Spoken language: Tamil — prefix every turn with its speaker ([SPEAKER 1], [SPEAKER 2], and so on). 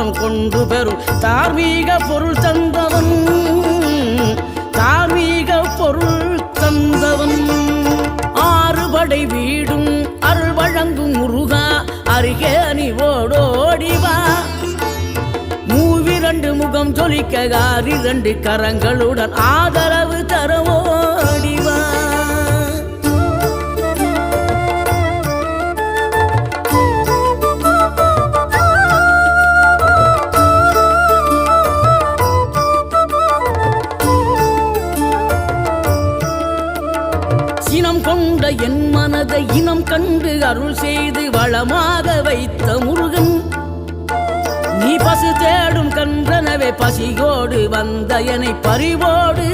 [SPEAKER 1] பக்தியுடன் கொண்டு பெறும் தார்மீக பொருள் தந்தவன், தார்மீக பொருள் தந்தவன். ஆறுபடை வீடும் அருள் வழங்கும் முருகா அருகே நீ ஓடோடிவா. மூவிரண்டு முகம் ஜொலிக்க 2 கரங்களுடன் ஆதரவு தரவோடிவா. சினம் கொண்ட என் மனதை இனம் கண்டு அருள் செய்து வளமாக வைத்த முருகன், நீ பசு தேடும் கன்றனவே பசியோடு வந்த என்னை பறிவோடு